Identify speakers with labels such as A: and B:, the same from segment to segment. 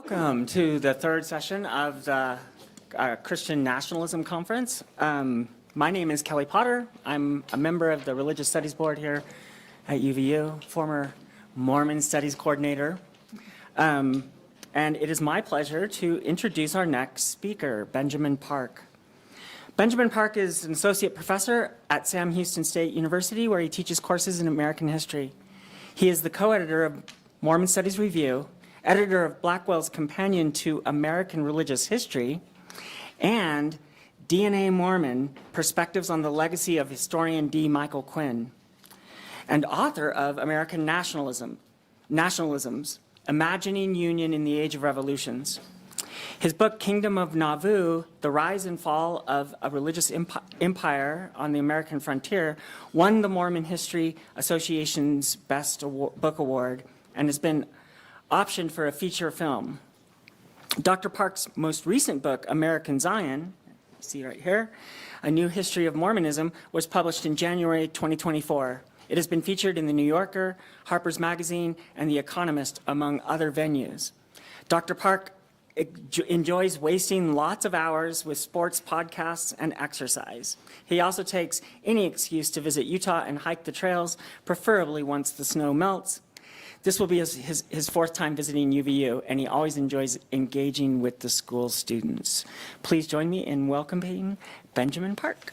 A: Welcome to the third session of the Christian Nationalism Conference. My name is Kelly Potter. I'm a member of the Religious Studies Board here at UVU, former Mormon Studies Coordinator. And it is my pleasure to introduce our next speaker, Benjamin Park. Benjamin Park is an associate professor at Sam Houston State University, where he teaches courses in American history. He is the co-editor of Mormon Studies Review, editor of Blackwell's Companion to American Religious History, and DNA Mormon, Perspectives on the Legacy of Historian D. Michael Quinn, and author of American Nationalisms, Imagining Union in the Age of Revolutions. His book, Kingdom of Nauvoo, The Rise and Fall of a Religious Empire on the American Frontier, won the Mormon History Association's Best Book Award and has been optioned for a feature film. Dr. Park's most recent book, American Zion, see right here, A New History of Mormonism, was published in January 2024. It has been featured in The New Yorker, Harper's Magazine, and The Economist, among other venues. Dr. Park enjoys wasting lots of hours with sports, podcasts, and exercise. He also takes any excuse to visit Utah and hike the trails, preferably once the snow melts. This will be his fourth time visiting UVU, and he always enjoys engaging with the school students. Please join me in welcoming Benjamin Park.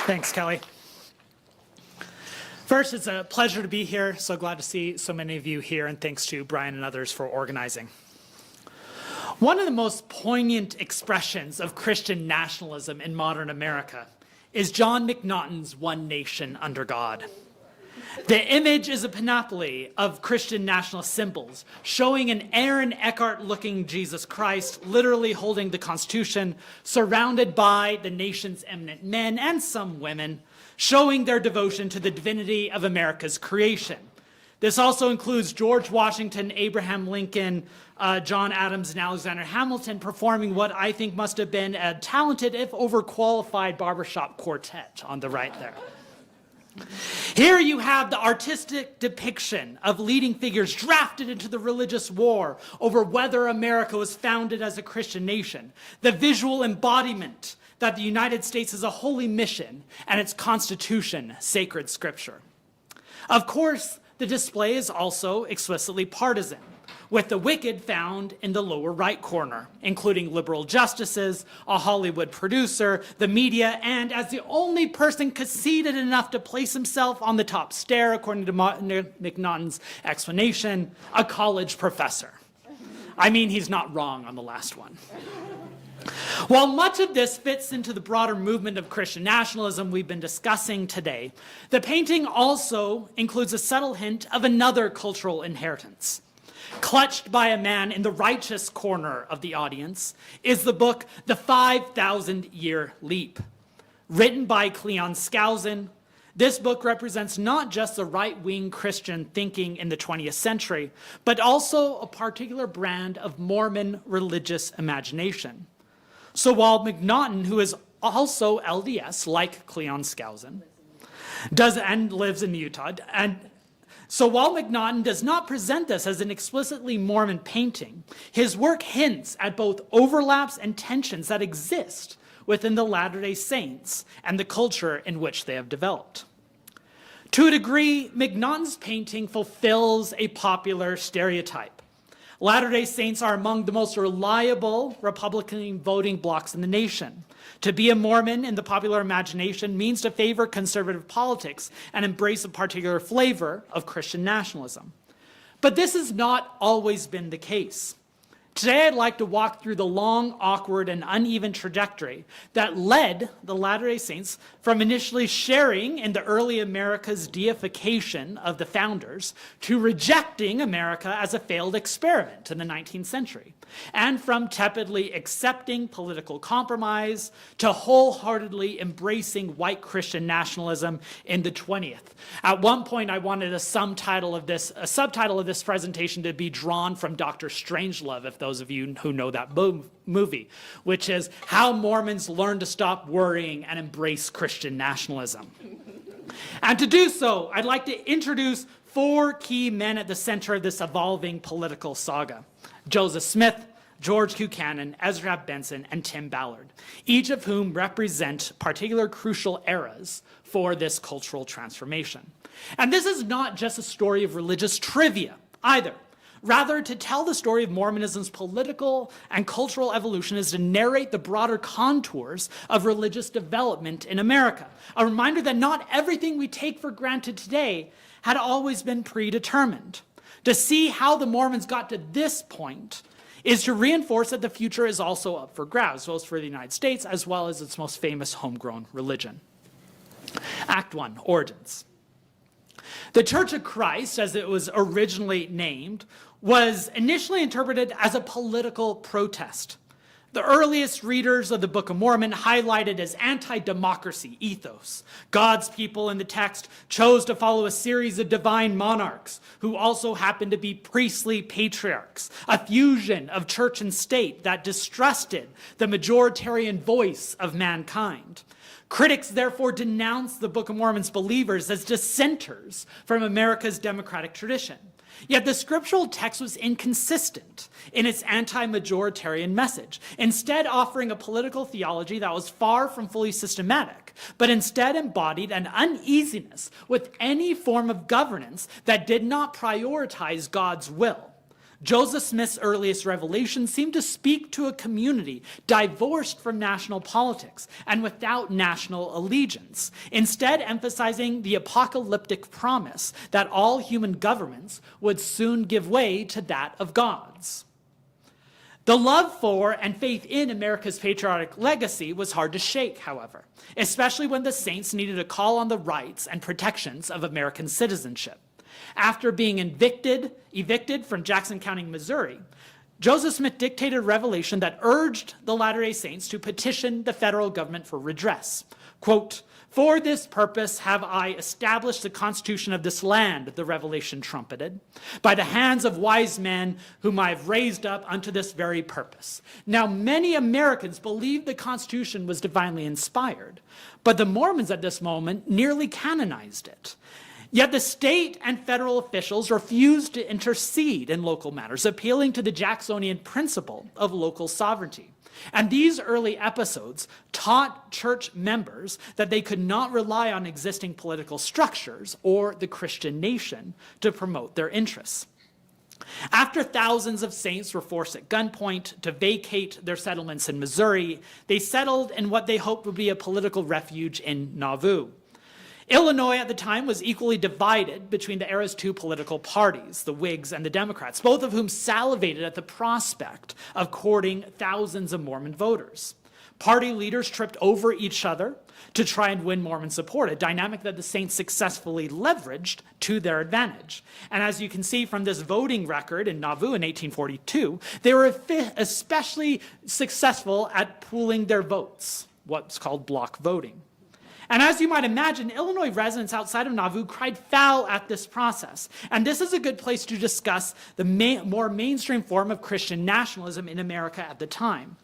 B: Thanks, Kelly. First, it's a pleasure to be here. So glad to see so many of you here, and thanks to Brian and others for organizing. One of the most poignant expressions of Christian nationalism in modern America is John McNaughton's One Nation Under God. The image is a panoply of Christian nationalist symbols, showing an Aaron Eckhart-looking Jesus Christ literally holding the Constitution, surrounded by the nation's eminent men and some women, showing their devotion to the divinity of America's creation. This also includes George Washington, Abraham Lincoln, John Adams, and Alexander Hamilton performing what I think must have been a talented, if overqualified, barbershop quartet on the right there. Here you have the artistic depiction of leading figures drafted into the religious war over whether America was founded as a Christian nation, the visual embodiment that the United States is a holy mission and its Constitution sacred scripture. Of course, the display is also explicitly partisan, with the wicked found in the lower right corner, including liberal justices, a Hollywood producer, the media, and as the only person conceited enough to place himself on the top stair, according to McNaughton's explanation, a college professor. I mean, he's not wrong on the last one. While much of this fits into the broader movement of Christian nationalism we've been discussing today, the painting also includes a subtle hint of another cultural inheritance. Clutched by a man in the righteous corner of the audience is the book The 5,000-Year Leap. Written by Cleon Skousen, this book represents not just the right-wing Christian thinking in the 20th century, but also a particular brand of Mormon religious imagination. So while McNaughton, who is also LDS, like Cleon Skousen, lives in Utah, so while McNaughton does not present this as an explicitly Mormon painting, his work hints at both overlaps and tensions that exist within the Latter-day Saints and the culture in which they have developed. To a degree, McNaughton's painting fulfills a popular stereotype. Latter-day Saints are among the most reliable Republican voting blocs in the nation. To be a Mormon in the popular imagination means to favor conservative politics and embrace a particular flavor of Christian nationalism. But this has not always been the case. Today, I'd like to walk through the long, awkward, and uneven trajectory that led the Latter-day Saints from initially sharing in the early America's deification of the founders to rejecting America as a failed experiment in the 19th century, and from tepidly accepting political compromise to wholeheartedly embracing white Christian nationalism in the 20th. At one point, I wanted a subtitle of this presentation to be drawn from Dr. Strangelove, if those of you who know that movie, which is How Mormons Learn to Stop Worrying and Embrace Christian Nationalism. And to do so, I'd like to introduce 4 key men at the center of this evolving political saga: Joseph Smith, George Buchanan, Ezra Benson, and Tim Ballard, each of whom represent particular crucial eras for this cultural transformation. And this is not just a story of religious trivia either. Rather, to tell the story of Mormonism's political and cultural evolution is to narrate the broader contours of religious development in America. A reminder that not everything we take for granted today had always been predetermined. To see how the Mormons got to this point is to reinforce that the future is also up for grabs, both for the United States as well as its most famous homegrown religion. Act 1, Origins. The Church of Christ, as it was originally named, was initially interpreted as a political protest. The earliest readers of the Book of Mormon highlighted as anti-democracy ethos. God's people in the text chose to follow a series of divine monarchs who also happened to be priestly patriarchs, a fusion of church and state that distrusted the majoritarian voice of mankind. Critics therefore denounced the Book of Mormon's believers as dissenters from America's democratic tradition. Yet the scriptural text was inconsistent in its anti-majoritarian message, instead offering a political theology that was far from fully systematic, but instead embodied an uneasiness with any form of governance that did not prioritize God's will. Joseph Smith's earliest revelations seem to speak to a community divorced from national politics and without national allegiance, instead emphasizing the apocalyptic promise that all human governments would soon give way to that of God's. The love for and faith in America's patriotic legacy was hard to shake, however, especially when the saints needed to call on the rights and protections of American citizenship. After being evicted from Jackson County, Missouri, Joseph Smith dictated a revelation that urged the Latter-day Saints to petition the federal government for redress. Quote, "For this purpose have I established the constitution of this land," the revelation trumpeted, "by the hands of wise men whom I have raised up unto this very purpose." Now, many Americans believed the Constitution was divinely inspired, but the Mormons at this moment nearly canonized it. Yet the state and federal officials refused to intercede in local matters, appealing to the Jacksonian principle of local sovereignty. And these early episodes taught church members that they could not rely on existing political structures or the Christian nation to promote their interests. After thousands of saints were forced at gunpoint to vacate their settlements in Missouri, they settled in what they hoped would be a political refuge in Nauvoo. Illinois at the time was equally divided between the era's 2 political parties, the Whigs and the Democrats, both of whom salivated at the prospect of courting thousands of Mormon voters. Party leaders tripped over each other to try and win Mormon support, a dynamic that the Saints successfully leveraged to their advantage. And as you can see from this voting record in Nauvoo in 1842, they were especially successful at pooling their votes, what's called block voting. And as you might imagine, Illinois residents outside of Nauvoo cried foul at this process. And this is a good place to discuss the more mainstream form of Christian nationalism in America at the time.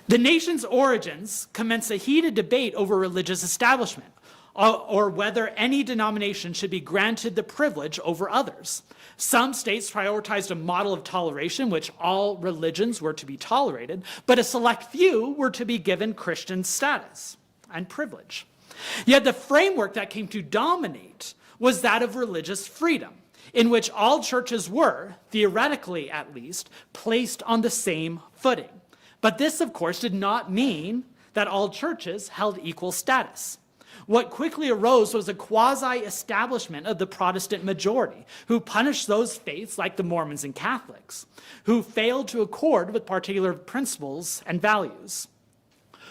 B: The nation's origins commenced a heated debate over religious establishment, or whether any denomination should be granted the privilege over others. Some states prioritized a model of toleration, which all religions were to be tolerated, but a select few were to be given Christian status and privilege. Yet the framework that came to dominate was that of religious freedom, in which all churches were, theoretically at least, placed on the same footing. But this, of course, did not mean that all churches held equal status. What quickly arose was a quasi-establishment of the Protestant majority, who punished those faiths, like the Mormons and Catholics, who failed to accord with particular principles and values.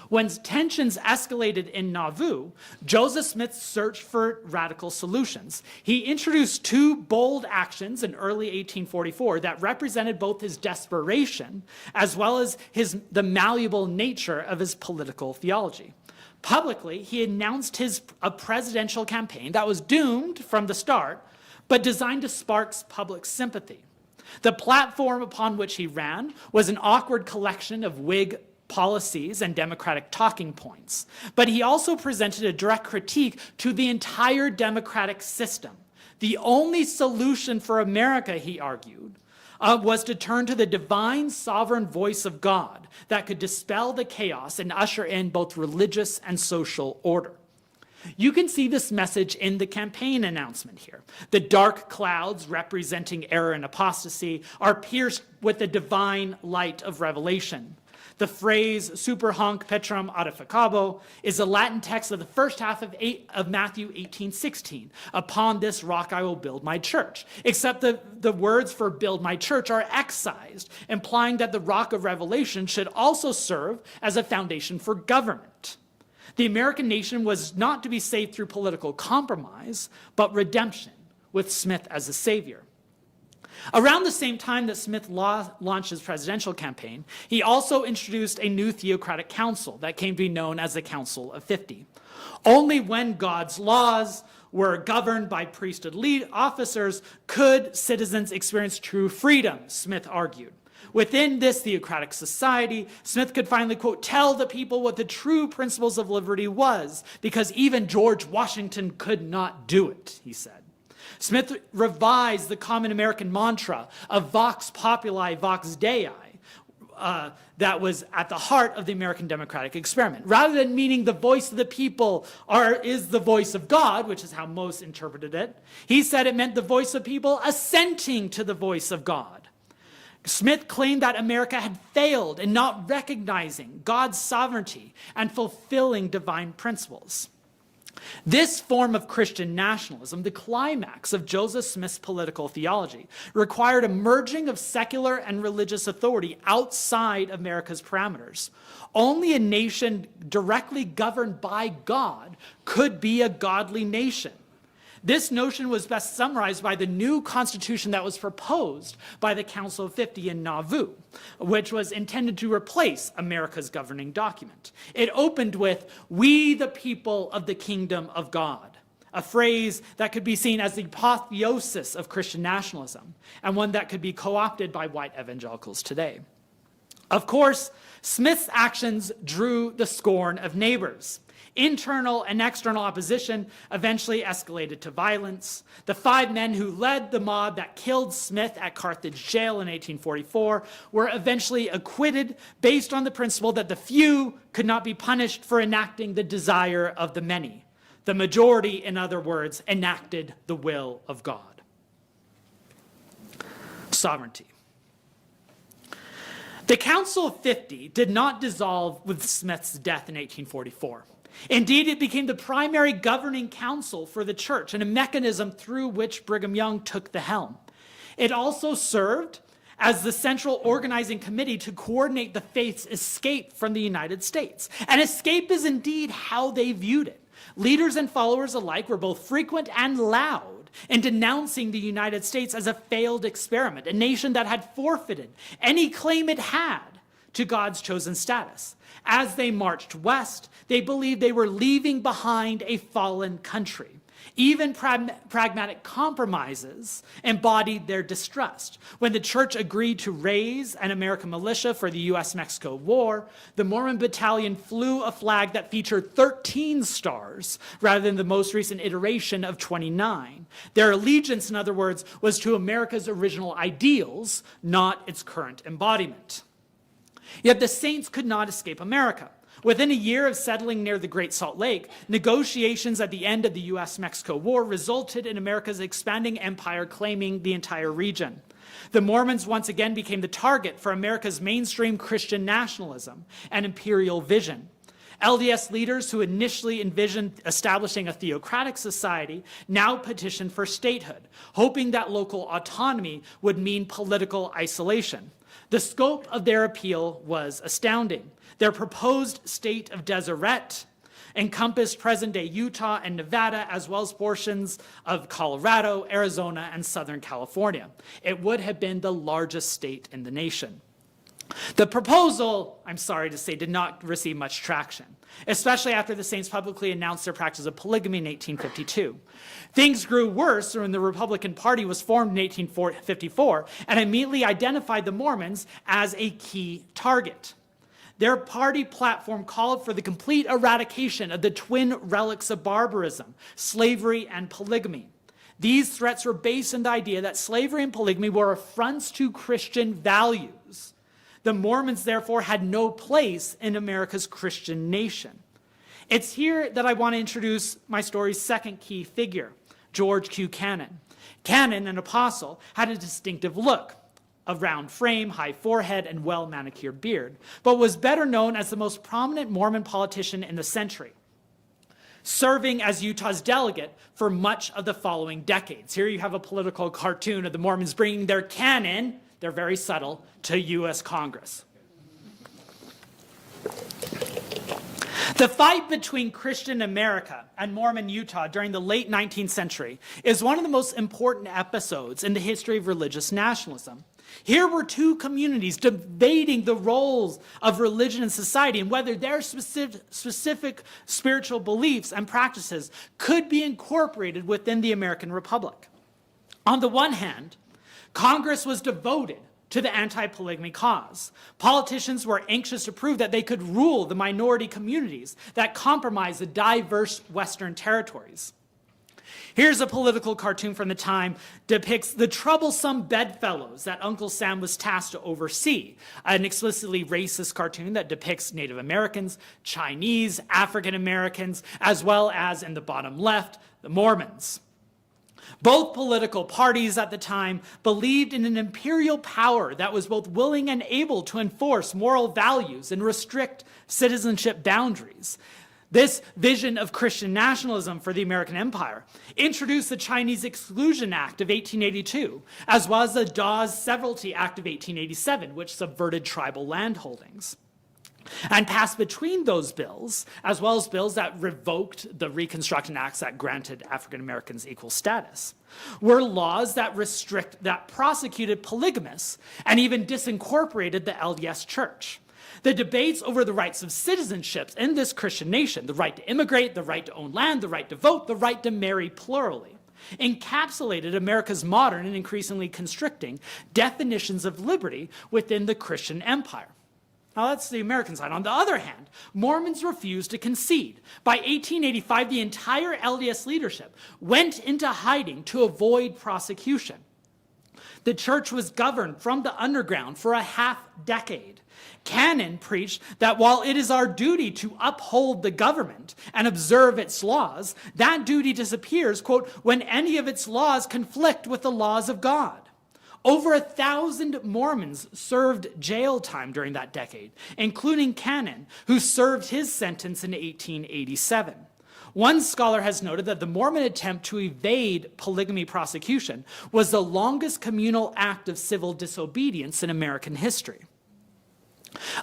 B: When tensions escalated in Nauvoo, Joseph Smith searched for radical solutions. He introduced 2 bold actions in early 1844 that represented both his desperation as well as the malleable nature of his political theology. Publicly, he announced a presidential campaign that was doomed from the start, but designed to spark public sympathy. The platform upon which he ran was an awkward collection of Whig policies and democratic talking points, but he also presented a direct critique to the entire democratic system. The only solution for America, he argued, was to turn to the divine sovereign voice of God that could dispel the chaos and usher in both religious and social order. You can see this message in the campaign announcement here. The dark clouds representing error and apostasy are pierced with the divine light of revelation. The phrase super hanc petram edificabo is a Latin text of the first half of Matthew 18:16. Upon this rock I will build my church. Except the words for build my church are excised, implying that the rock of revelation should also serve as a foundation for government. The American nation was not to be saved through political compromise, but redemption, with Smith as a savior. Around the same time that Smith launched his presidential campaign, he also introduced a new theocratic council that came to be known as the Council of 50. Only when God's laws were governed by priesthood officers could citizens experience true freedom, Smith argued. Within this theocratic society, Smith could finally, quote, tell the people what the true principles of liberty was, because even George Washington could not do it, he said. Smith revised the common American mantra of vox populi, vox dei, that was at the heart of the American democratic experiment. Rather than meaning the voice of the people is the voice of God, which is how most interpreted it, he said it meant the voice of people assenting to the voice of God. Smith claimed that America had failed in not recognizing God's sovereignty and fulfilling divine principles. This form of Christian nationalism, the climax of Joseph Smith's political theology, required a merging of secular and religious authority outside America's parameters. Only a nation directly governed by God could be a godly nation. This notion was best summarized by the new constitution that was proposed by the Council of 50 in Nauvoo, which was intended to replace America's governing document. It opened with, "We the people of the kingdom of God," a phrase that could be seen as the apotheosis of Christian nationalism, and one that could be co-opted by white evangelicals today. Of course, Smith's actions drew the scorn of neighbors. Internal and external opposition eventually escalated to violence. The 5 men who led the mob that killed Smith at Carthage jail in 1844 were eventually acquitted based on the principle that the few could not be punished for enacting the desire of the many. The majority, in other words, enacted the will of God. Sovereignty. The Council of 50 did not dissolve with Smith's death in 1844. Indeed, it became the primary governing council for the church and a mechanism through which Brigham Young took the helm. It also served as the central organizing committee to coordinate the faith's escape from the United States. And escape is indeed how they viewed it. Leaders and followers alike were both frequent and loud in denouncing the United States as a failed experiment, a nation that had forfeited any claim it had to God's chosen status. As they marched west, they believed they were leaving behind a fallen country. Even pragmatic compromises embodied their distrust. When the church agreed to raise an American militia for the U.S.-Mexico War, the Mormon battalion flew a flag that featured 13 stars rather than the most recent iteration of 29. Their allegiance, in other words, was to America's original ideals, not its current embodiment. Yet the saints could not escape America. Within a year of settling near the Great Salt Lake, negotiations at the end of the U.S.-Mexico War resulted in America's expanding empire claiming the entire region. The Mormons once again became the target for America's mainstream Christian nationalism and imperial vision. LDS leaders who initially envisioned establishing a theocratic society now petitioned for statehood, hoping that local autonomy would mean political isolation. The scope of their appeal was astounding. Their proposed state of Deseret encompassed present-day Utah and Nevada, as well as portions of Colorado, Arizona, and Southern California. It would have been the largest state in the nation. The proposal, I'm sorry to say, did not receive much traction, especially after the Saints publicly announced their practice of polygamy in 1852. Things grew worse when the Republican Party was formed in 1854 and immediately identified the Mormons as a key target. their party platform called for the complete eradication of the twin relics of barbarism, slavery and polygamy. These threats were based on the idea that slavery and polygamy were affronts to Christian values. The Mormons, therefore, had no place in America's Christian nation. It's here that I want to introduce my story's second key figure, George Q. Cannon. Cannon, an apostle, had a distinctive look, a round frame, high forehead, and well-manicured beard, but was better known as the most prominent Mormon politician in the century, serving as Utah's delegate for much of the following decades. Here you have a political cartoon of the Mormons bringing their cannon, they're very subtle, to U.S. Congress. The fight between Christian America and Mormon Utah during the late 19th century is one of the most important episodes in the history of religious nationalism. Here were two communities debating the roles of religion in society and whether their specific spiritual beliefs and practices could be incorporated within the American Republic. On the one hand, Congress was devoted to the anti-polygamy cause. Politicians were anxious to prove that they could rule the minority communities that comprised the diverse Western territories. Here's a political cartoon from the time depicts the troublesome bedfellows that Uncle Sam was tasked to oversee, an explicitly racist cartoon that depicts Native Americans, Chinese, African Americans, as well as, in the bottom left, the Mormons. Both political parties at the time believed in an imperial power that was both willing and able to enforce moral values and restrict citizenship boundaries. This vision of Christian nationalism for the American empire introduced the Chinese Exclusion Act of 1882, as well as the Dawes Severalty Act of 1887, which subverted tribal land holdings. And passed between those bills, as well as bills that revoked the Reconstruction Acts that granted African Americans equal status, were laws that prosecuted polygamists and even disincorporated the LDS Church. The debates over the rights of citizenship in this Christian nation, the right to immigrate, the right to own land, the right to vote, the right to marry plurally, encapsulated America's modern and increasingly constricting definitions of liberty within the Christian empire. Now that's the American side. On the other hand, Mormons refused to concede. By 1885, the entire LDS leadership went into hiding to avoid prosecution. The church was governed from the underground for a half-decade. Cannon preached that while it is our duty to uphold the government and observe its laws, that duty disappears, quote, when any of its laws conflict with the laws of God. Over 1,000 Mormons served jail time during that decade, including Cannon, who served his sentence in 1887. One scholar has noted that the Mormon attempt to evade polygamy prosecution was the longest communal act of civil disobedience in American history.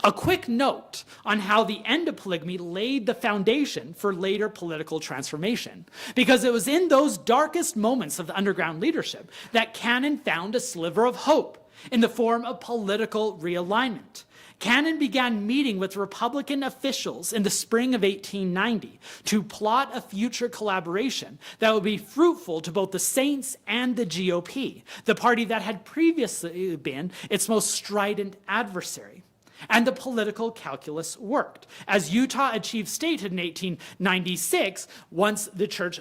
B: A quick note on how the end of polygamy laid the foundation for later political transformation, because it was in those darkest moments of the underground leadership that Cannon found a sliver of hope in the form of political realignment. Cannon began meeting with Republican officials in the spring of 1890 to plot a future collaboration that would be fruitful to both the Saints and the GOP, the party that had previously been its most strident adversary. And the political calculus worked. As Utah achieved statehood in 1896, once the church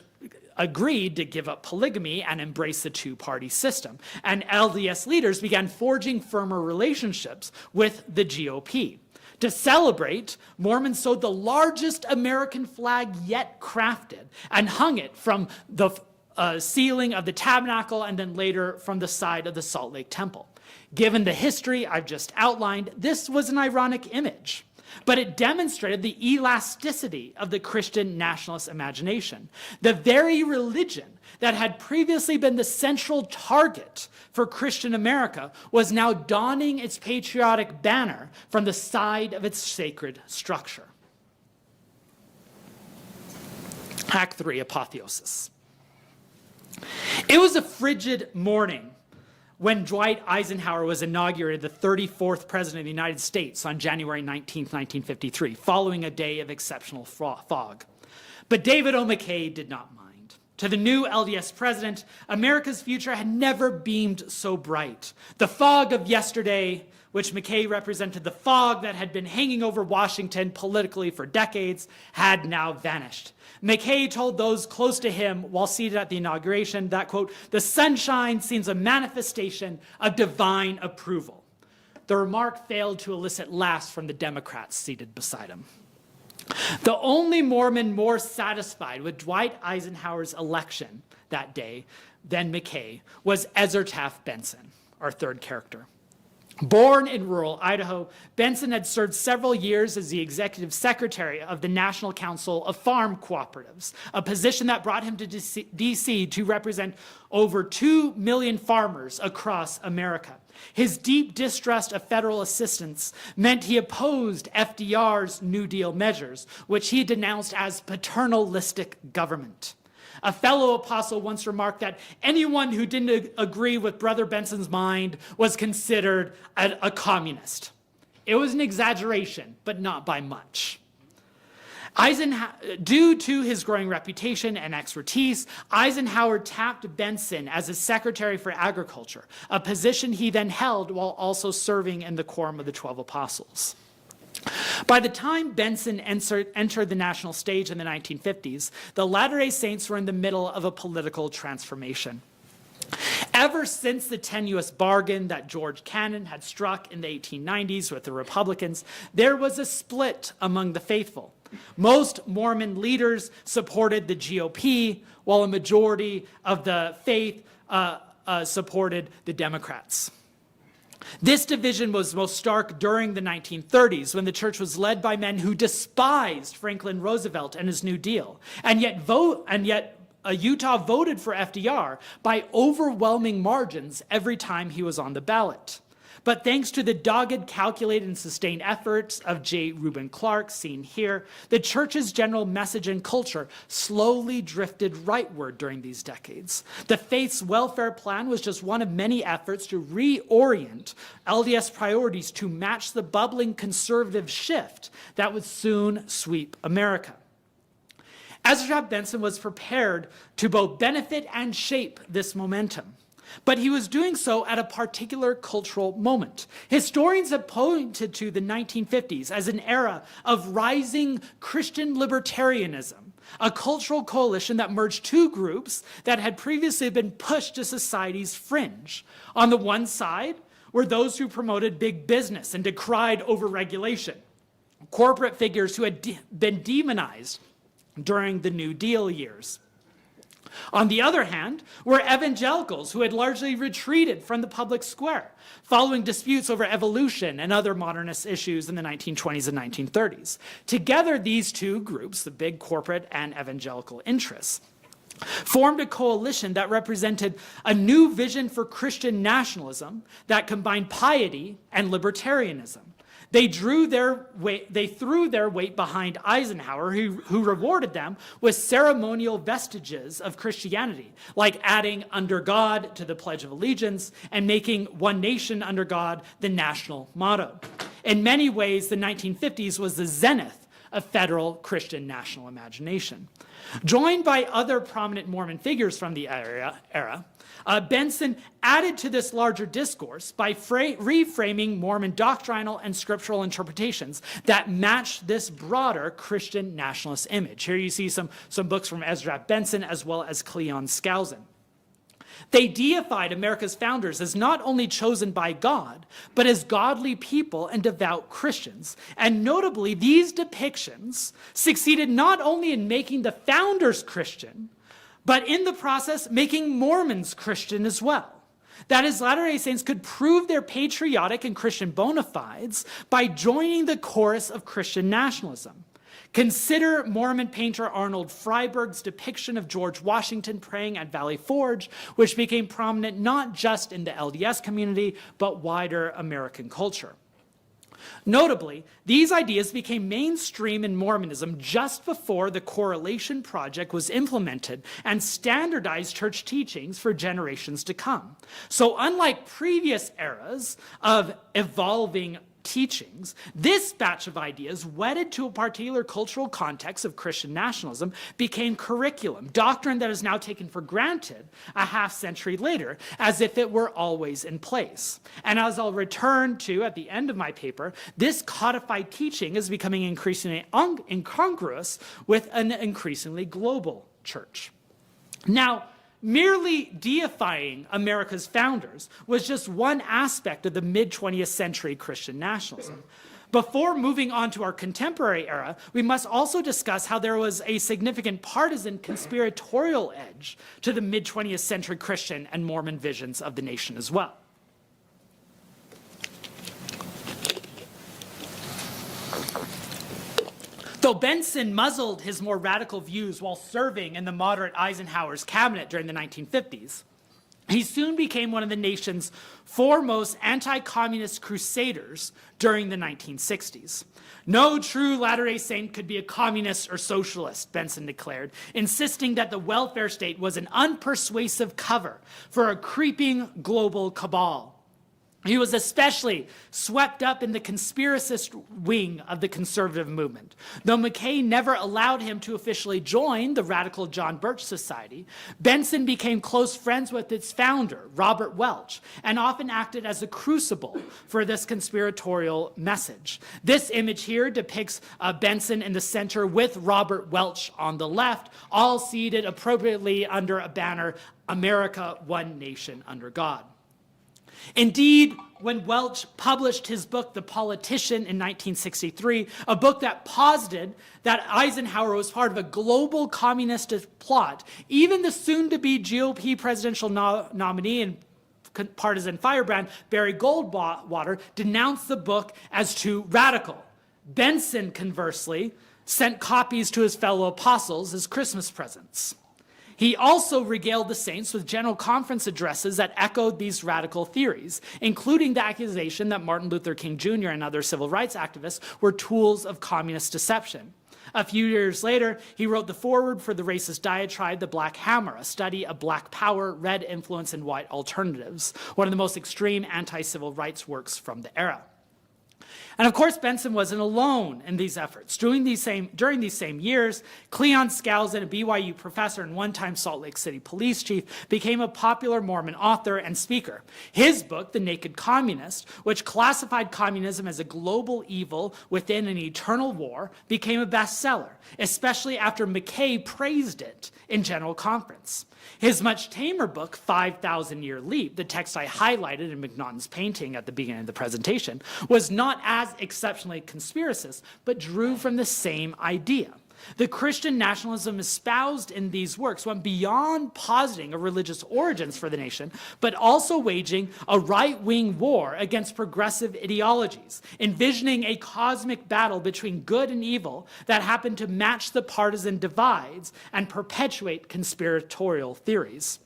B: agreed to give up polygamy and embrace the two-party system, and LDS leaders began forging firmer relationships with the GOP. To celebrate, Mormons sewed the largest American flag yet crafted and hung it from the ceiling of the tabernacle and then later from the side of the Salt Lake Temple. Given the history I've just outlined, this was an ironic image, but it demonstrated the elasticity of the Christian nationalist imagination. The very religion that had previously been the central target for Christian America was now donning its patriotic banner from the side of its sacred structure. Act 3, Apotheosis. It was a frigid morning when Dwight Eisenhower was inaugurated the 34th President of the United States on January 19, 1953, following a day of exceptional fog. But David O. McKay did not mind. To the new LDS president, America's future had never beamed so bright. The fog of yesterday which McKay represented the fog that had been hanging over Washington politically for decades, had now vanished. McKay told those close to him while seated at the inauguration that, quote, "the sunshine seems a manifestation of divine approval." The remark failed to elicit laughs from the Democrats seated beside him. The only Mormon more satisfied with Dwight Eisenhower's election that day than McKay was Ezra Benson, our third character. Born in rural Idaho, Benson had served several years as the executive secretary of the National Council of Farm Cooperatives, a position that brought him to D.C. to represent over 2 million farmers across America. His deep distrust of federal assistance meant he opposed FDR's New Deal measures, which he denounced as paternalistic government. A fellow apostle once remarked that anyone who didn't agree with Brother Benson's mind was considered a communist. It was an exaggeration, but not by much. Due to his growing reputation and expertise, Eisenhower tapped Benson as his Secretary for Agriculture, a position he then held while also serving in the Quorum of the 12 Apostles. By the time Benson entered the national stage in the 1950s, the Latter-day Saints were in the middle of a political transformation. Ever since the tenuous bargain that George Cannon had struck in the 1890s with the Republicans, there was a split among the faithful. Most Mormon leaders supported the GOP, while a majority of the faith supported the Democrats. This division was most stark during the 1930s, when the church was led by men who despised Franklin Roosevelt and his New Deal, and yet Utah voted for FDR by overwhelming margins every time he was on the ballot. But thanks to the dogged, calculated, and sustained efforts of J. Reuben Clark, seen here, the church's general message and culture slowly drifted rightward during these decades. The faith's welfare plan was just one of many efforts to reorient LDS priorities to match the bubbling conservative shift that would soon sweep America. Ezra Benson was prepared to both benefit and shape this momentum. But he was doing so at a particular cultural moment. Historians have pointed to the 1950s as an era of rising Christian libertarianism, a cultural coalition that merged two groups that had previously been pushed to society's fringe. On the one side were those who promoted big business and decried overregulation, corporate figures who had been demonized during the New Deal years. On the other hand, were evangelicals who had largely retreated from the public square, following disputes over evolution and other modernist issues in the 1920s and 1930s. Together, these two groups, the big corporate and evangelical interests, formed a coalition that represented a new vision for Christian nationalism that combined piety and libertarianism. They threw their weight behind Eisenhower, who rewarded them with ceremonial vestiges of Christianity, like adding "under God" to the Pledge of Allegiance and making "one nation under God" the national motto. In many ways, the 1950s was the zenith of federal Christian national imagination. Joined by other prominent Mormon figures from the era, Benson added to this larger discourse by reframing Mormon doctrinal and scriptural interpretations that matched this broader Christian nationalist image. Here you see some books from Ezra Benson as well as Cleon Skousen. They deified America's founders as not only chosen by God, but as godly people and devout Christians. And notably, these depictions succeeded not only in making the founders Christian, but in the process, making Mormons Christian as well. That is, Latter-day Saints could prove their patriotic and Christian bona fides by joining the chorus of Christian nationalism. Consider Mormon painter Arnold Freiberg's depiction of George Washington praying at Valley Forge, which became prominent not just in the LDS community, but wider American culture. Notably, these ideas became mainstream in Mormonism just before the Correlation Project was implemented and standardized church teachings for generations to come. So unlike previous eras of evolving teachings, this batch of ideas, wedded to a particular cultural context of Christian nationalism, became curriculum, doctrine that is now taken for granted a half-century later, as if it were always in place. And as I'll return to at the end of my paper, this codified teaching is becoming increasingly incongruous with an increasingly global church. Now, merely deifying America's founders was just one aspect of the mid-20th century Christian nationalism. Before moving on to our contemporary era, we must also discuss how there was a significant partisan conspiratorial edge to the mid-20th century Christian and Mormon visions of the nation as well. Though Benson muzzled his more radical views while serving in the moderate Eisenhower's cabinet during the 1950s, he soon became one of the nation's foremost anti-communist crusaders during the 1960s. No true Latter-day Saint could be a communist or socialist, Benson declared, insisting that the welfare state was an unpersuasive cover for a creeping global cabal. He was especially swept up in the conspiracist wing of the conservative movement. Though McKay never allowed him to officially join the radical John Birch Society, Benson became close friends with its founder, Robert Welch, and often acted as a crucible for this conspiratorial message. This image here depicts Benson in the center with Robert Welch on the left, all seated appropriately under a banner, America, One Nation Under God. Indeed, when Welch published his book, The Politician, in 1963, a book that posited that Eisenhower was part of a global communist plot, even the soon-to-be GOP presidential nominee and partisan firebrand, Barry Goldwater, denounced the book as too radical. Benson, conversely, sent copies to his fellow apostles as Christmas presents. He also regaled the saints with general conference addresses that echoed these radical theories, including the accusation that Martin Luther King Jr. and other civil rights activists were tools of communist deception. A few years later, he wrote the foreword for the racist diatribe, The Black Hammer, a study of black power, red influence, and white alternatives, one of the most extreme anti-civil rights works from the era. And of course, Benson wasn't alone in these efforts. During these same years, Cleon Skousen, a BYU professor and one-time Salt Lake City police chief, became a popular Mormon author and speaker. His book, The Naked Communist, which classified communism as a global evil within an eternal war, became a bestseller, especially after McKay praised it in General Conference. His much tamer book, 5,000-Year Leap, the text I highlighted in McNaughton's painting at the beginning of the presentation, was not as exceptionally conspiracist, but drew from the same idea. The Christian nationalism espoused in these works went beyond positing a religious origins for the nation, but also waging a right-wing war against progressive ideologies, envisioning a cosmic battle between good and evil that happened to match the partisan divides and perpetuate conspiratorial theories.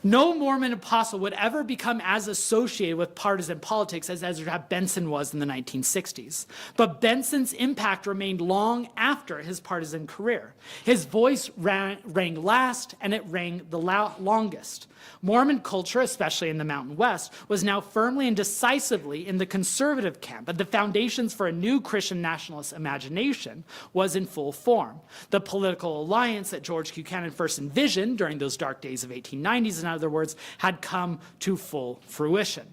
B: No Mormon apostle would ever become as associated with partisan politics as Ezra Benson was in the 1960s. But Benson's impact remained long after his partisan career. His voice rang last, and it rang the longest. Mormon culture, especially in the Mountain West, was now firmly and decisively in the conservative camp, and the foundations for a new Christian nationalist imagination was in full form. The political alliance that George Buchanan first envisioned during those dark days of 1890s, in other words, had come to full fruition.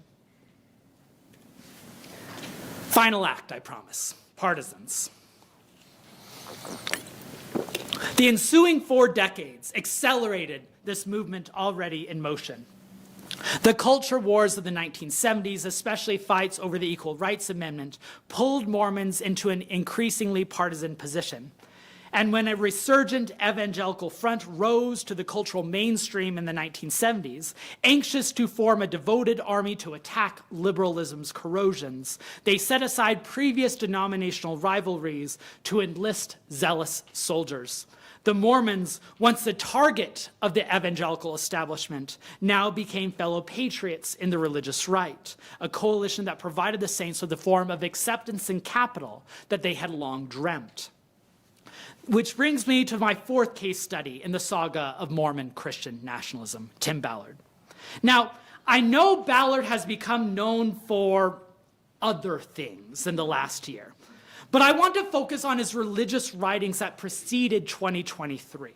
B: Final act, I promise. Partisans. The ensuing 4 decades accelerated this movement already in motion. The culture wars of the 1970s, especially fights over the Equal Rights Amendment, pulled Mormons into an increasingly partisan position. And when a resurgent evangelical front rose to the cultural mainstream in the 1970s, anxious to form a devoted army to attack liberalism's corrosions, they set aside previous denominational rivalries to enlist zealous soldiers. The Mormons, once the target of the evangelical establishment, now became fellow patriots in the religious right, a coalition that provided the saints with the form of acceptance and capital that they had long dreamt. Which brings me to my 4th case study in the saga of Mormon Christian nationalism, Tim Ballard. Now, I know Ballard has become known for other things in the last year. But I want to focus on his religious writings that preceded 2023.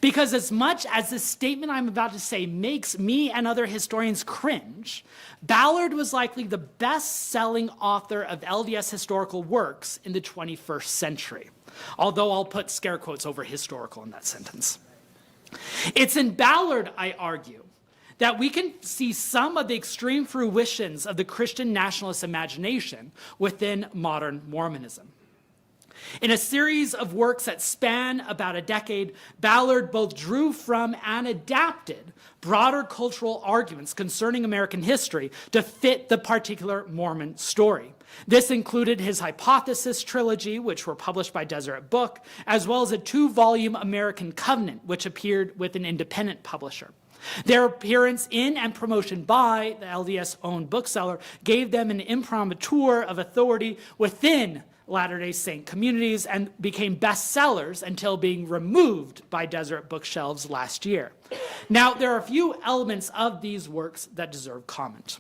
B: Because as much as this statement I'm about to say makes me and other historians cringe, Ballard was likely the best-selling author of LDS historical works in the 21st century. Although I'll put scare quotes over historical in that sentence. It's in Ballard, I argue, that we can see some of the extreme fruitions of the Christian nationalist imagination within modern Mormonism. In a series of works that span about a decade, Ballard both drew from and adapted broader cultural arguments concerning American history to fit the particular Mormon story. This included his Hypothesis trilogy, which were published by Deseret Book, as well as a 2-volume American Covenant, which appeared with an independent publisher. Their appearance in and promotion by the LDS-owned bookseller gave them an imprimatur of authority within Latter-day Saint communities and became bestsellers until being removed by Deseret bookshelves last year. Now, there are a few elements of these works that deserve comment.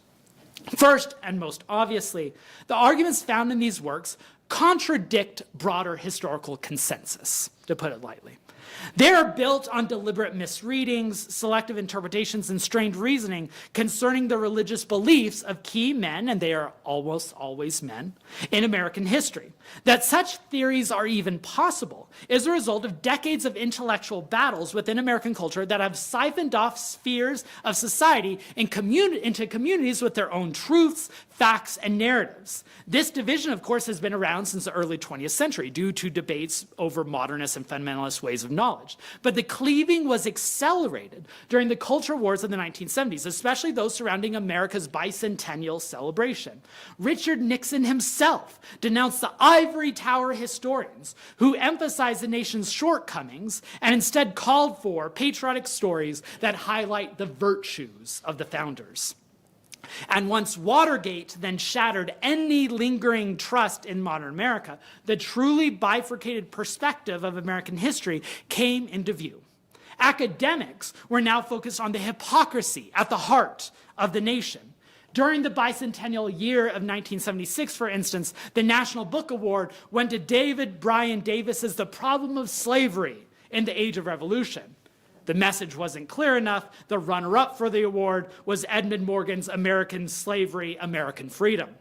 B: First, and most obviously, the arguments found in these works contradict broader historical consensus, to put it lightly. They are built on deliberate misreadings, selective interpretations, and strained reasoning concerning the religious beliefs of key men, and they are almost always men, in American history. That such theories are even possible is a result of decades of intellectual battles within American culture that have siphoned off spheres of society into communities with their own truths, facts, and narratives. This division, of course, has been around since the early 20th century due to debates over modernist and fundamentalist ways of knowledge. But the cleaving was accelerated during the culture wars of the 1970s, especially those surrounding America's bicentennial celebration. Richard Nixon himself denounced the ivory tower historians who emphasized the nation's shortcomings and instead called for patriotic stories that highlight the virtues of the founders. And once Watergate then shattered any lingering trust in modern America, the truly bifurcated perspective of American history came into view. Academics were now focused on the hypocrisy at the heart of the nation. During the bicentennial year of 1976, for instance, the National Book Award went to David Bryan Davis's The Problem of Slavery in the Age of Revolution. The message wasn't clear enough. The runner-up for the award was Edmund Morgan's American Slavery, American Freedom.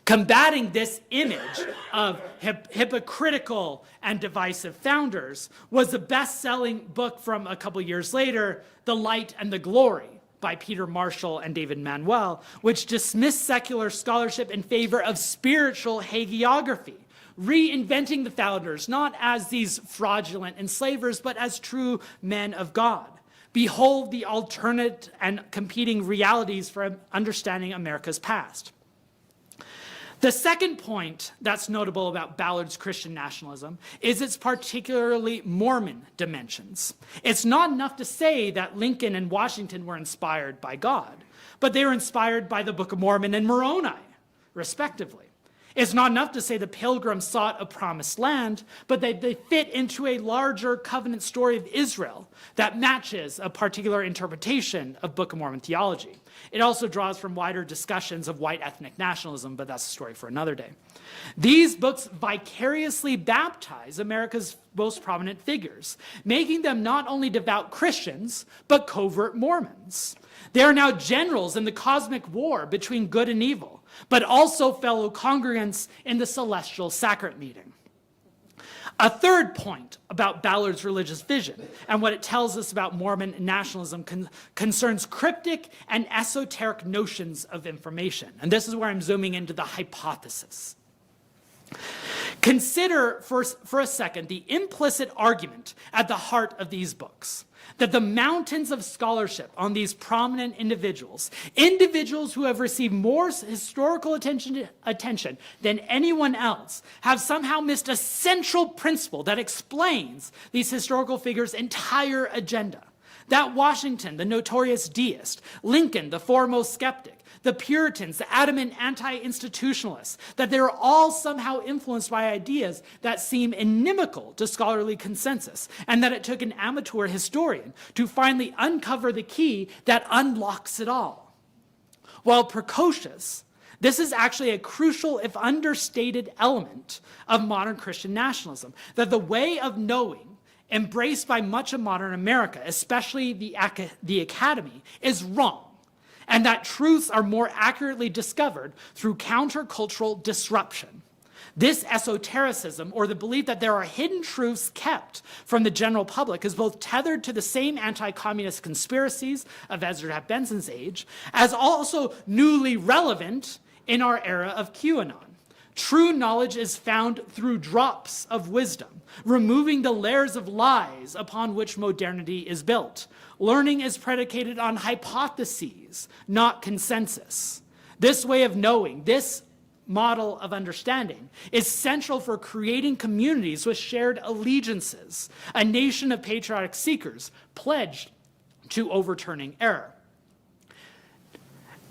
B: Combating this image of hypocritical and divisive founders was the best-selling book from a couple years later, The Light and the Glory, by Peter Marshall and David Manuel, which dismissed secular scholarship in favor of spiritual hagiography, reinventing the founders not as these fraudulent enslavers, but as true men of God. Behold the alternate and competing realities for understanding America's past. The second point that's notable about Ballard's Christian nationalism is its particularly Mormon dimensions. It's not enough to say that Lincoln and Washington were inspired by God, but they were inspired by the Book of Mormon and Moroni, respectively. It's not enough to say the Pilgrims sought a promised land, but they fit into a larger covenant story of Israel that matches a particular interpretation of Book of Mormon theology. It also draws from wider discussions of white ethnic nationalism, but that's a story for another day. These books vicariously baptize America's most prominent figures, making them not only devout Christians, but covert Mormons. They are now generals in the cosmic war between good and evil, but also fellow congregants in the celestial sacrament meeting. A third point about Ballard's religious vision and what it tells us about Mormon nationalism concerns cryptic and esoteric notions of information. And this is where I'm zooming into the hypothesis. Consider for a second the implicit argument at the heart of these books, that the mountains of scholarship on these prominent individuals who have received more historical attention than anyone else, have somehow missed a central principle that explains these historical figures' entire agenda. That Washington, the notorious deist, Lincoln, the foremost skeptic, the Puritans, the adamant anti-institutionalists, that they're all somehow influenced by ideas that seem inimical to scholarly consensus, and that it took an amateur historian to finally uncover the key that unlocks it all. While precocious, This is actually a crucial, if understated, element of modern Christian nationalism, that the way of knowing embraced by much of modern America, especially the academy, is wrong, and that truths are more accurately discovered through countercultural disruption. This esotericism, or the belief that there are hidden truths kept from the general public, is both tethered to the same anti-communist conspiracies of Ezra Benson's age, as also newly relevant in our era of QAnon. True knowledge is found through drops of wisdom, removing the layers of lies upon which modernity is built. Learning is predicated on hypotheses, not consensus. This way of knowing, this model of understanding, is central for creating communities with shared allegiances, a nation of patriotic seekers pledged to overturning error.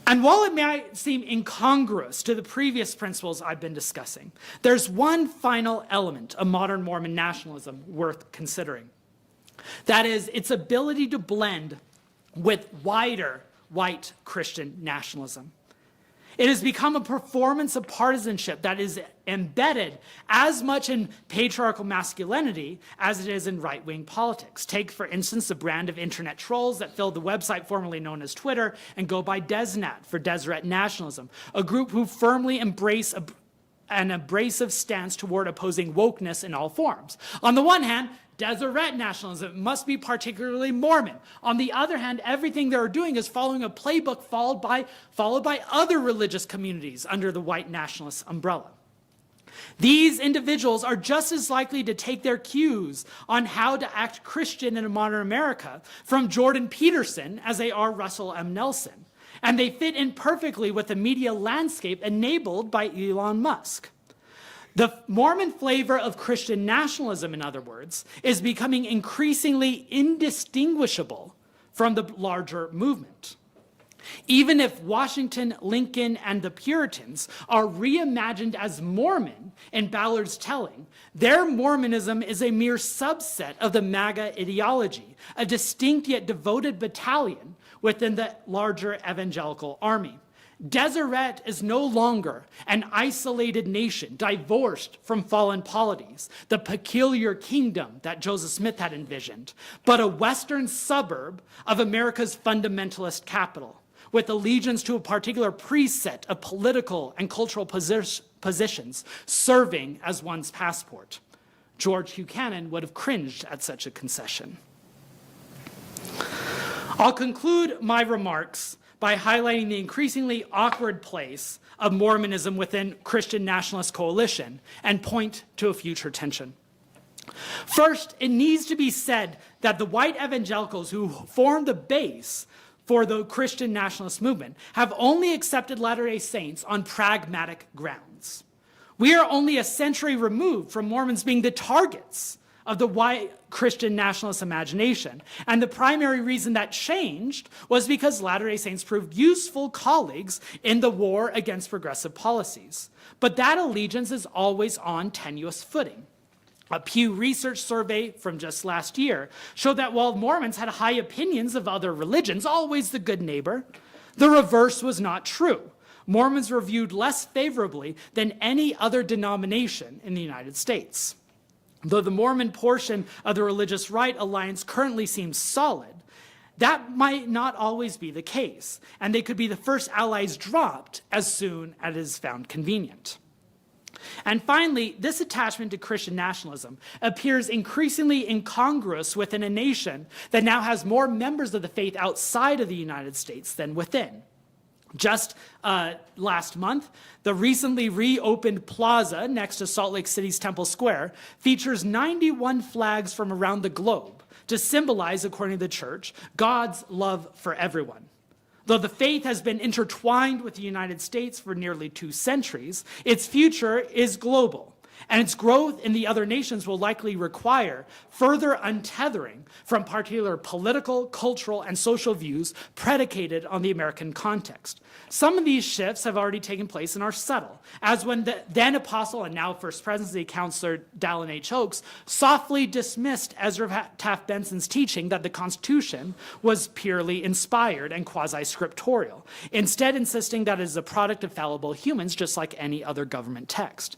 B: And while it might seem incongruous to the previous principles I've been discussing, there's one final element of modern Mormon nationalism worth considering. That is its ability to blend with wider white Christian nationalism. It has become a performance of partisanship that is embedded as much in patriarchal masculinity as it is in right-wing politics. Take, for instance, the brand of internet trolls that filled the website formerly known as Twitter and go by Desnat for Deseret Nationalism, a group who firmly embrace an abrasive stance toward opposing wokeness in all forms. On the one hand, Deseret nationalism must be particularly Mormon. On the other hand, everything they're doing is following a playbook followed by other religious communities under the white nationalist umbrella. These individuals are just as likely to take their cues on how to act Christian in a modern America from Jordan Peterson as they are Russell M. Nelson. And they fit in perfectly with the media landscape enabled by Elon Musk. The Mormon flavor of Christian nationalism, in other words, is becoming increasingly indistinguishable from the larger movement. Even if Washington, Lincoln, and the Puritans are reimagined as Mormon in Ballard's telling, their Mormonism is a mere subset of the MAGA ideology, a distinct yet devoted battalion within the larger evangelical army. Deseret is no longer an isolated nation divorced from fallen polities, the peculiar kingdom that Joseph Smith had envisioned, but a western suburb of America's fundamentalist capital, with allegiance to a particular preset of political and cultural positions serving as one's passport. George Buchanan would have cringed at such a concession. I'll conclude my remarks by highlighting the increasingly awkward place of Mormonism within Christian nationalist coalition and point to a future tension. First, it needs to be said that the white evangelicals who form the base for the Christian nationalist movement have only accepted Latter-day Saints on pragmatic grounds. We are only a century removed from Mormons being the targets of the white Christian nationalist imagination. And the primary reason that changed was because Latter-day Saints proved useful colleagues in the war against progressive policies. But that allegiance is always on tenuous footing. A Pew Research survey from just last year showed that while Mormons had high opinions of other religions, always the good neighbor, the reverse was not true. Mormons were viewed less favorably than any other denomination in the United States. Though the Mormon portion of the religious right alliance currently seems solid, that might not always be the case, and they could be the first allies dropped as soon as it is found convenient. And finally, this attachment to Christian nationalism appears increasingly incongruous within a nation that now has more members of the faith outside of the United States than within. Just last month, the recently reopened plaza next to Salt Lake City's Temple Square features 91 flags from around the globe to symbolize, according to the church, God's love for everyone. Though the faith has been intertwined with the United States for nearly 2 centuries, its future is global. And its growth in the other nations will likely require further untethering from particular political, cultural, and social views predicated on the American context. Some of these shifts have already taken place and are subtle, as when the then apostle and now First Presidency counselor Dallin H. Oakes softly dismissed Ezra Taft Benson's teaching that the Constitution was purely inspired and quasi-scriptorial, instead insisting that it is a product of fallible humans just like any other government text.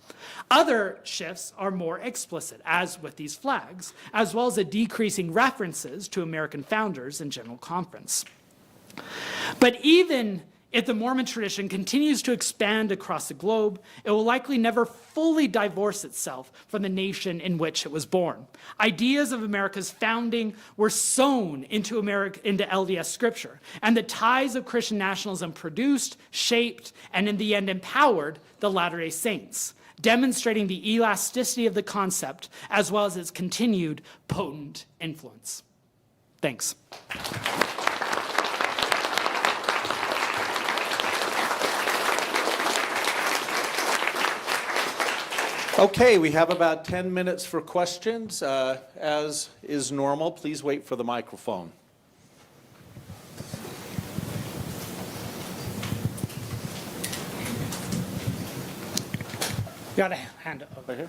B: Other shifts are more explicit, as with these flags, as well as a decreasing references to American founders in General Conference. But even if the Mormon tradition continues to expand across the globe, it will likely never fully divorce itself from the nation in which it was born. Ideas of America's founding were sewn into LDS scripture, and the ties of Christian nationalism produced, shaped, and in the end empowered the Latter-day Saints, demonstrating the elasticity of the concept as well as its continued potent influence. Thanks.
C: Okay, we have about 10 minutes for questions. As is normal, please wait for the microphone.
B: Got a hand over here.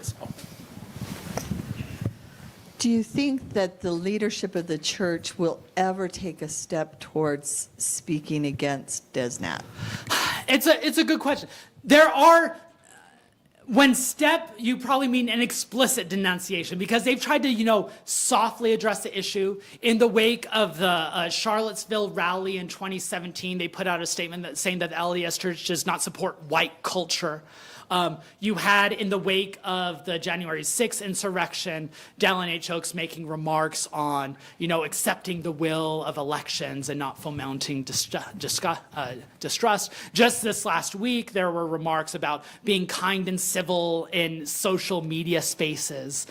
D: Do you think that the leadership of the church will ever take a step towards speaking against DESNAT?
B: It's a good question. There are, when step, you probably mean an explicit denunciation, because they've tried to, softly address the issue. In the wake of the Charlottesville rally in 2017, they put out a statement saying that the LDS Church does not support white culture. You had, in the wake of the January 6th insurrection, Dallin H. Oakes making remarks on, accepting the will of elections and not fomenting distrust. Just this last week, there were remarks about being kind and civil in social media spaces.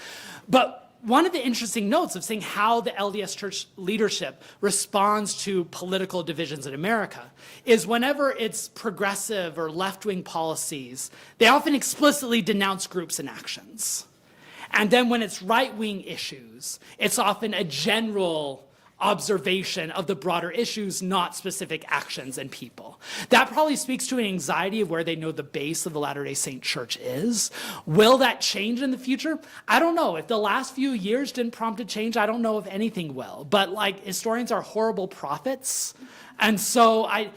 B: But one of the interesting notes of seeing how the LDS Church leadership responds to political divisions in America is whenever it's progressive or left-wing policies, they often explicitly denounce groups and actions. And then when it's right-wing issues, it's often a general observation of the broader issues, not specific actions and people. That probably speaks to an anxiety of where they know the base of the Latter-day Saint Church is. Will that change in the future? I don't know. If the last few years didn't prompt a change, I don't know if anything will. But historians are horrible prophets. And so I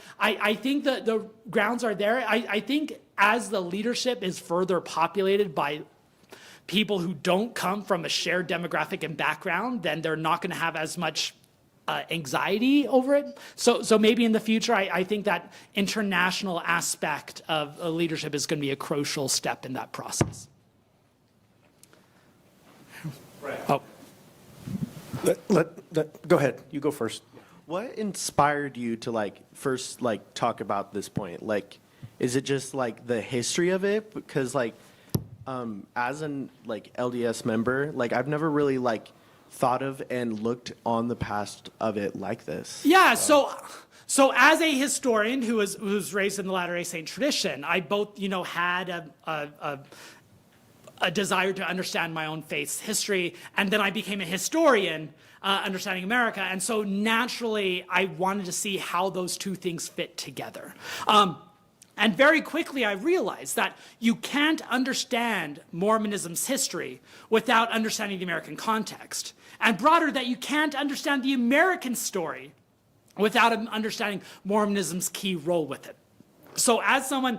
B: think that the grounds are there. I think as the leadership is further populated by people who don't come from a shared demographic and background, then they're not going to have as much anxiety over it. So maybe in the future, I think that international aspect of leadership is going to be a crucial step in that process.
C: Right.
B: Oh.
E: Go ahead. You go first.
F: What inspired you to first talk about this point? Is it just the history of it? Because as an LDS member, I've never really thought of and looked on the past of it like this.
B: Yeah, so as a historian who was raised in the Latter-day Saint tradition, I both, had a desire to understand my own faith's history, and then I became a historian understanding America, and so naturally I wanted to see how those two things fit together. And very quickly I realized that you can't understand Mormonism's history without understanding the American context. And broader, that you can't understand the American story without understanding Mormonism's key role with it. So as someone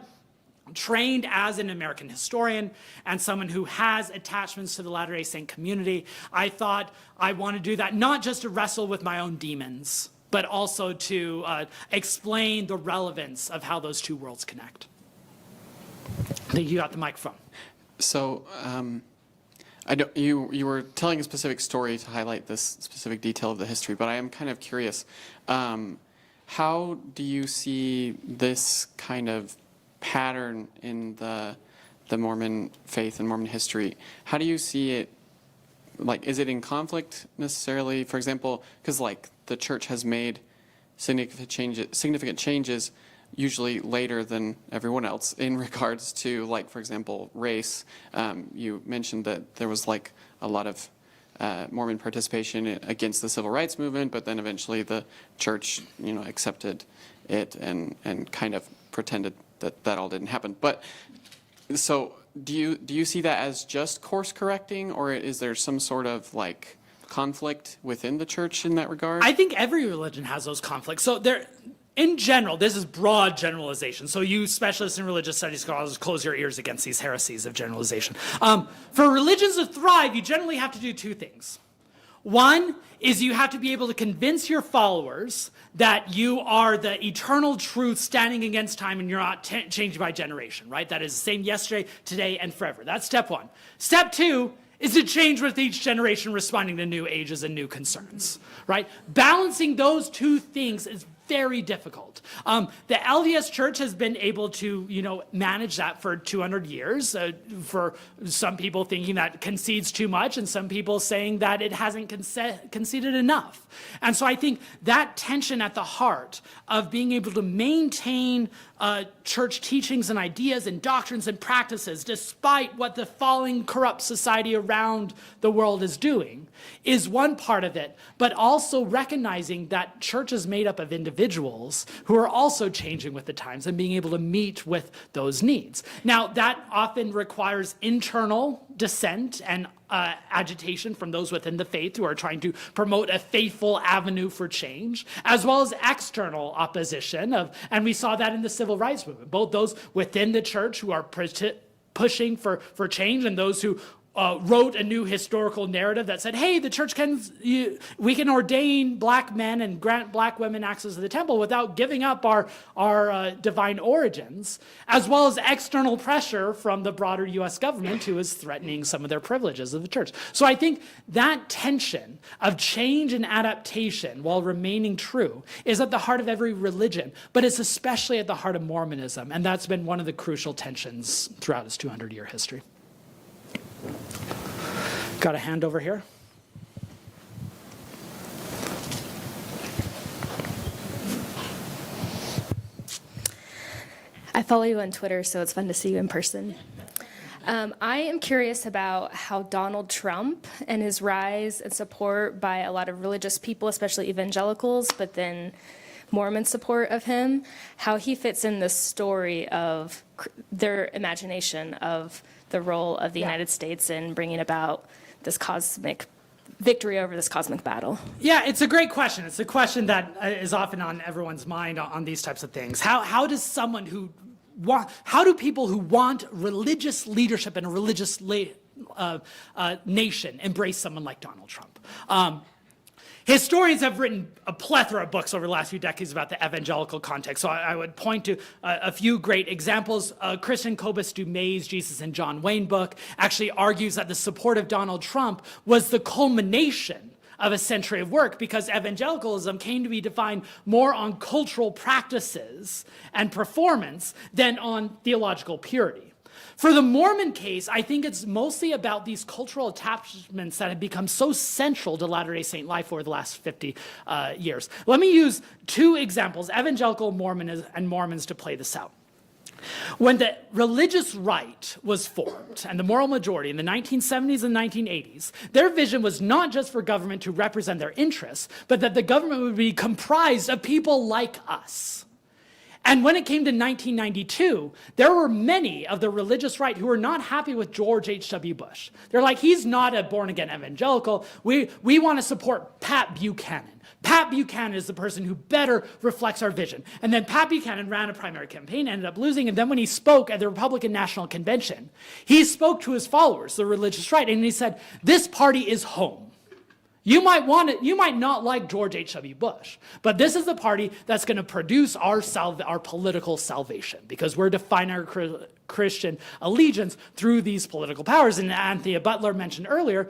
B: trained as an American historian and someone who has attachments to the Latter-day Saint community, I thought I want to do that, not just to wrestle with my own demons, but also to explain the relevance of how those two worlds connect. I think you got the microphone.
G: So you were telling a specific story to highlight this specific detail of the history, but I am kind of curious. How do you see this kind of pattern in the Mormon faith and Mormon history? How do you see it? Is it in conflict necessarily? For example, because the church has made significant changes, usually later than everyone else in regards to, like, for example, race. You mentioned that there was like a lot of Mormon participation against the civil rights movement, but then eventually the church, accepted it and kind of pretended that that all didn't happen. But so do you see that as just course correcting, or is there some sort of like conflict within the church in that regard?
B: I think every religion has those conflicts. So in general, this is broad generalization. So you specialists in religious studies scholars, close your ears against these heresies of generalization. For religions to thrive, you generally have to do two things. One is you have to be able to convince your followers that you are the eternal truth standing against time and you're not changed by generation, right? That is the same yesterday, today, and forever. That's step one. Step two is to change with each generation, responding to new ages and new concerns, right? Balancing those two things is very difficult. The LDS Church has been able to, manage that for 200 years. For some people thinking that concedes too much, and some people saying that it hasn't conceded enough. And so I think that tension at the heart of being able to maintain church teachings and ideas and doctrines and practices, despite what the falling, corrupt society around the world is doing, is one part of it, but also recognizing that church is made up of individuals who are also changing with the times and being able to meet with those needs. Now, that often requires internal dissent and agitation from those within the faith who are trying to promote a faithful avenue for change, as well as external opposition and we saw that in the civil rights movement, both those within the church who are pushing for change and those who wrote a new historical narrative that said, hey, the church we can ordain black men and grant black women access to the temple without giving up our divine origins, as well as external pressure from the broader U.S. government who is threatening some of their privileges of the church. So I think that tension of change and adaptation while remaining true is at the heart of every religion, but it's especially at the heart of Mormonism, and that's been one of the crucial tensions throughout its 200-year history. Got a hand over here?
E: I follow you on Twitter, so it's fun to see you in person. I am curious about how Donald Trump and his rise and support by a lot of religious people, especially evangelicals, but then Mormon support of him, how he fits in the story of their imagination of the role of the United States in bringing about this cosmic victory over this cosmic battle.
B: Yeah, it's a great question. It's a question that is often on everyone's mind on these types of things. How do people who want religious leadership in a religious nation embrace someone like Donald Trump? Historians have written a plethora of books over the last few decades about the evangelical context. So I would point to a few great examples. Christian Cobus Dumay's Jesus and John Wayne book actually argues that the support of Donald Trump was the culmination of a century of work, because evangelicalism came to be defined more on cultural practices and performance than on theological purity. For the Mormon case, I think it's mostly about these cultural attachments that have become so central to Latter-day Saint life over the last 50 years. Let me use two examples, evangelical Mormonism and Mormons, to play this out. When the religious right was formed and the moral majority in the 1970s and 1980s, their vision was not just for government to represent their interests, but that the government would be comprised of people like us. And when it came to 1992, there were many of the religious right who were not happy with George H.W. Bush. They're like, he's not a born-again evangelical. We want to support Pat Buchanan. Pat Buchanan is the person who better reflects our vision. And then Pat Buchanan ran a primary campaign, ended up losing, and then when he spoke at the Republican National Convention, he spoke to his followers, the religious right, and he said, this party is home. You might not like George H.W. Bush, but this is the party that's going to produce our political salvation, because we're defining our Christian allegiance through these political powers. And Anthea Butler mentioned earlier,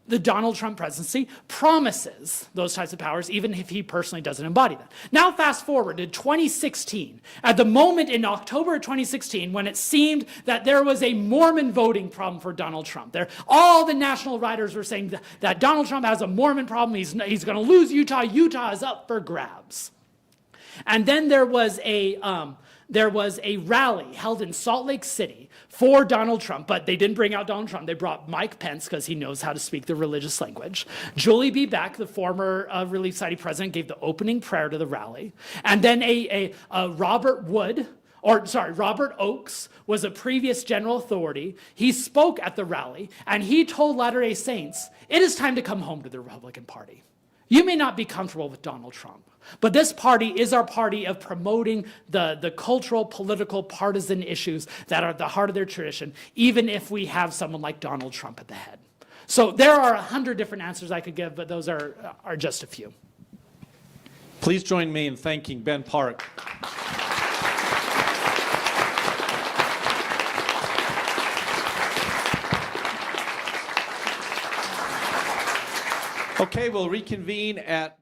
B: the Donald Trump presidency promises those types of powers, even if he personally doesn't embody them. Now fast forward to 2016, at the moment in October of 2016, when it seemed that there was a Mormon voting problem for Donald Trump. All the national writers were saying that Donald Trump has a Mormon problem, he's going to lose Utah, Utah is up for grabs. And then there was a there was a rally held in Salt Lake City for Donald Trump, but they didn't bring out Donald Trump. They brought Mike Pence because he knows how to speak the religious language. Julie B. Beck, the former Relief Society president, gave the opening prayer to the rally. And then Robert Oakes was a previous general authority. He spoke at the rally, and he told Latter-day Saints, it is time to come home to the Republican Party. You may not be comfortable with Donald Trump, but this party is our party of promoting the cultural, political, partisan issues that are at the heart of their tradition, even if we have someone like Donald Trump at the head. So there are 100 different answers I could give, but those are just a few.
C: Please join me in thanking Ben Park. Okay, we'll reconvene at